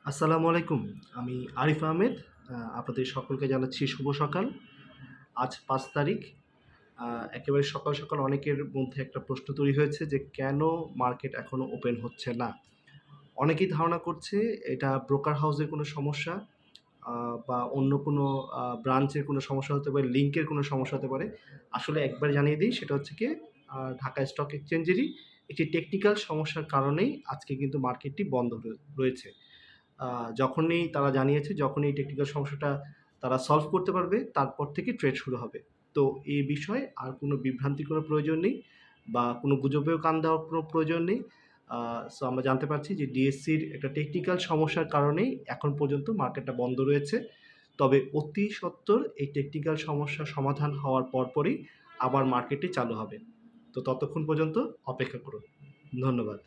আসসালামু আলাইকুম। আমি আরিফ আহমেদ। আপনাদের সকলকে জানাচ্ছি শুভ সকাল। আজ ৫ তারিখ। আ একেবারে সকাল, সকাল অনেকের মধ্যে একটা প্রশ্ন তৈরি হয়েছে যে কেন মার্কেট এখনো ওপেন হচ্ছে না? অনেকেই ধারণা করছে এটা ব্রোকার হাউসের কোনো সমস্যা আ বা অন্য কোনো ব্রাঞ্চের কোনো সমস্যা হতে পারে, লিঙ্কের কোনো সমস্যা হতে পারে। আসলে একবার জানিয়ে দিই সেটা হচ্ছে গিয়ে ঢাকা স্টক এক্সচেঞ্জেরই একটি টেকনিক্যাল সমস্যার কারণেই আজকে কিন্তু মার্কেটটি বন্ধ রয়েছে। আ যখনই তারা জানিয়েছে, যখনই এই টেকনিক্যাল সমস্যাটা তারা সলভ করতে পারবে, তারপর থেকে ট্রেড শুরু হবে। তো এই বিষয়ে আর কোনো বিভ্রান্তির কোনো প্রয়োজন নেই বা কোনো গুজবেও কান দেওয়ার কোনো প্রয়োজন নেই। আ সো আমরা জানতে পারছি যে ডিএসসির একটা টেকনিক্যাল সমস্যার কারণেই এখন পর্যন্ত মার্কেটটা বন্ধ রয়েছে। তবে অতি সত্বর এই টেকনিক্যাল সমস্যার সমাধান হওয়ার পরপরই আবার মার্কেটটি চালু হবে। তো ততক্ষণ পর্যন্ত অপেক্ষা করুন। ধন্যবাদ।